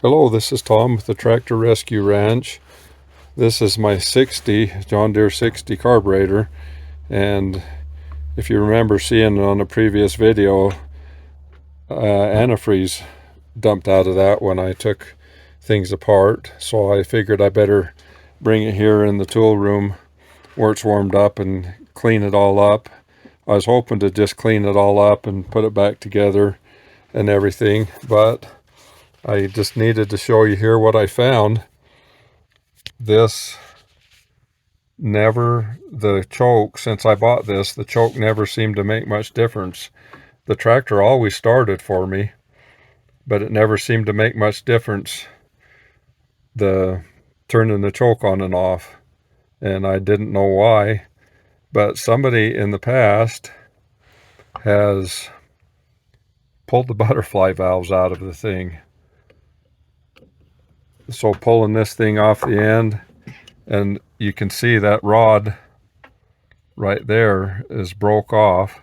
Hello, this is Tom with the Tractor Rescue Ranch. This is my 60 John Deere 60 carburetor, and if you remember seeing it on a previous video, antifreeze dumped out of that when I took things apart, so I figured I better bring it here in the tool room where it's warmed up and clean it all up. I was hoping to just clean it all up and put it back together and everything, but I just needed to show you here what I found. This the choke, since I bought this, the choke never seemed to make much difference. The tractor always started for me, but it never seemed to make much difference, the turning the choke on and off, and I didn't know why. But somebody in the past has pulled the butterfly valves out of the thing. So pulling this thing off the end, and you can see that rod right there is broke off,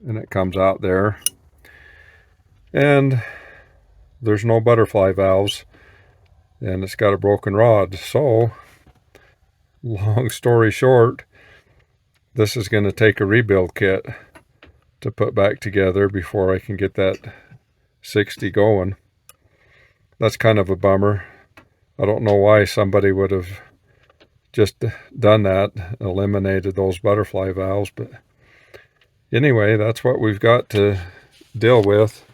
and it comes out there, and there's no butterfly valves, and it's got a broken rod. So long story short, this is going to take a rebuild kit to put back together before I can get that 60 going. That's kind of a bummer. I don't know why somebody would have just done that, eliminated those butterfly valves, but anyway, that's what we've got to deal with.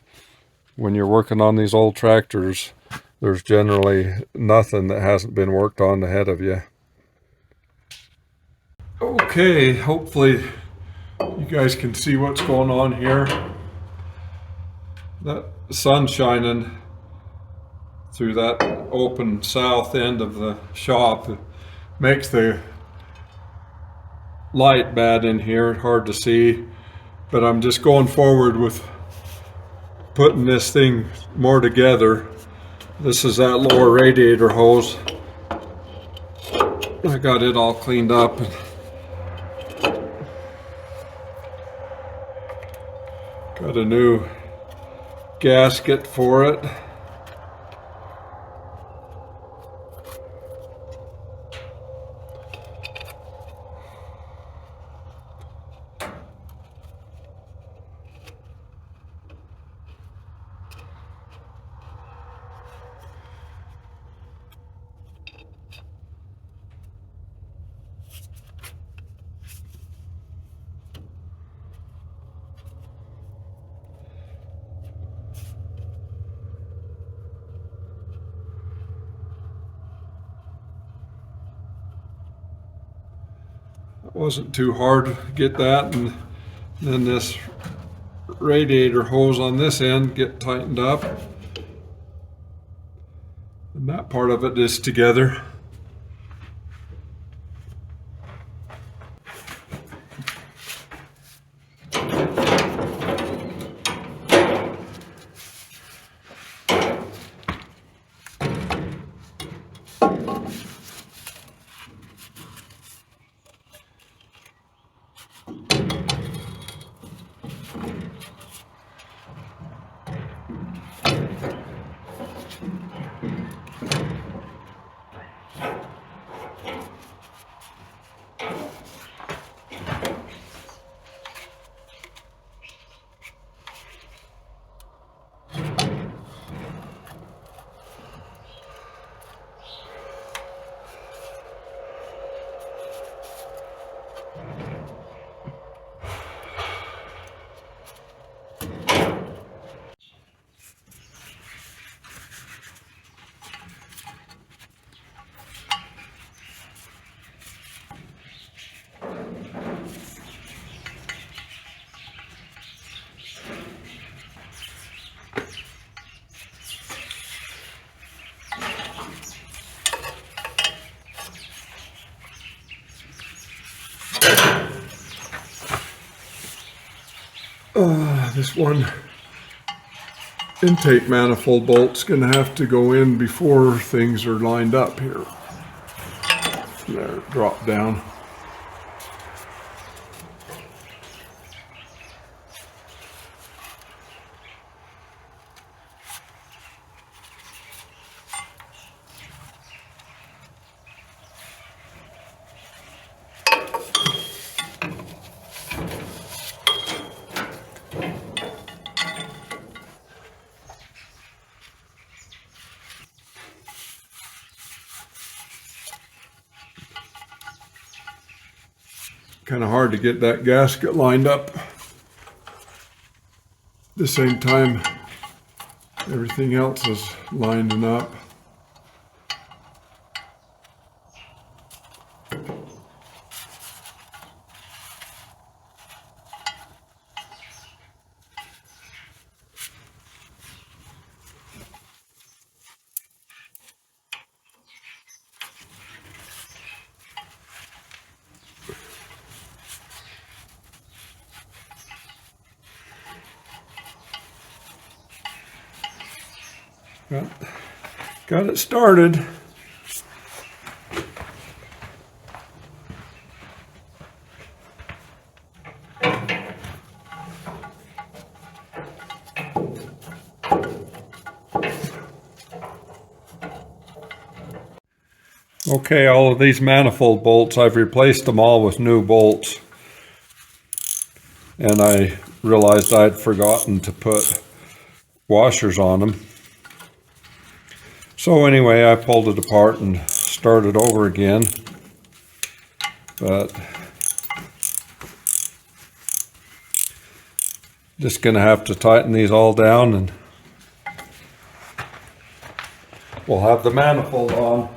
When you're working on these old tractors, there's generally nothing that hasn't been worked on ahead of you. Okay, hopefully you guys can see what's going on here. That sun's shining through that open south end of the shop. It makes the light bad in here, hard to see, but I'm just going forward with putting this thing more together. This is that lower radiator hose. I got it all cleaned up. Got a new gasket for it. It wasn't too hard to get that, and then this radiator hose on this end get tightened up, and that part of it is together. This one intake manifold bolt's gonna have to go in before things are lined up here. There, drop down. Kind of hard to get that gasket lined up. At the same time, everything else is lining up. Got it started. Okay, all of these manifold bolts, I've replaced them all with new bolts. And I realized I'd forgotten to put washers on them. So anyway, I pulled it apart and started over again. But just gonna have to tighten these all down and we'll have the manifold on.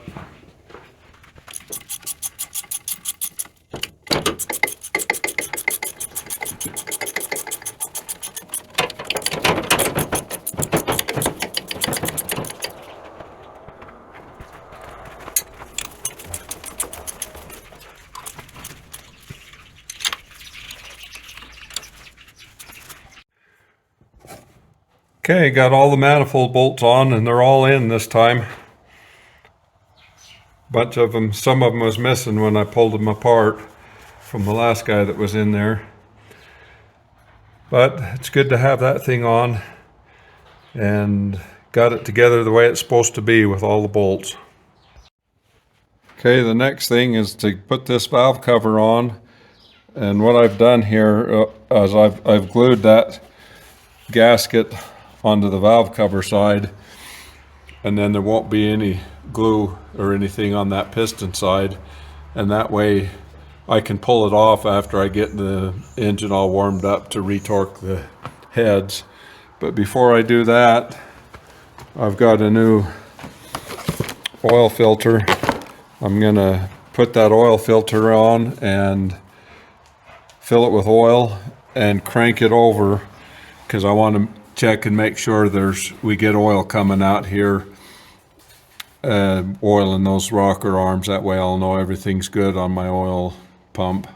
Okay, got all the manifold bolts on and they're all in this time. Bunch of them, some of them was missing when I pulled them apart from the last guy that was in there. But it's good to have that thing on and got it together the way it's supposed to be with all the bolts. Okay, the next thing is to put this valve cover on. And what I've done here is I've glued that gasket onto the valve cover side, and then there won't be any glue or anything on that piston side, and that way I can pull it off after I get the engine all warmed up to retorque the heads. But before I do that, I've got a new oil filter. I'm gonna put that oil filter on and fill it with oil and crank it over because I want to check and make sure we get oil coming out here, oil in those rocker arms. That way I'll know everything's good on my oil pump.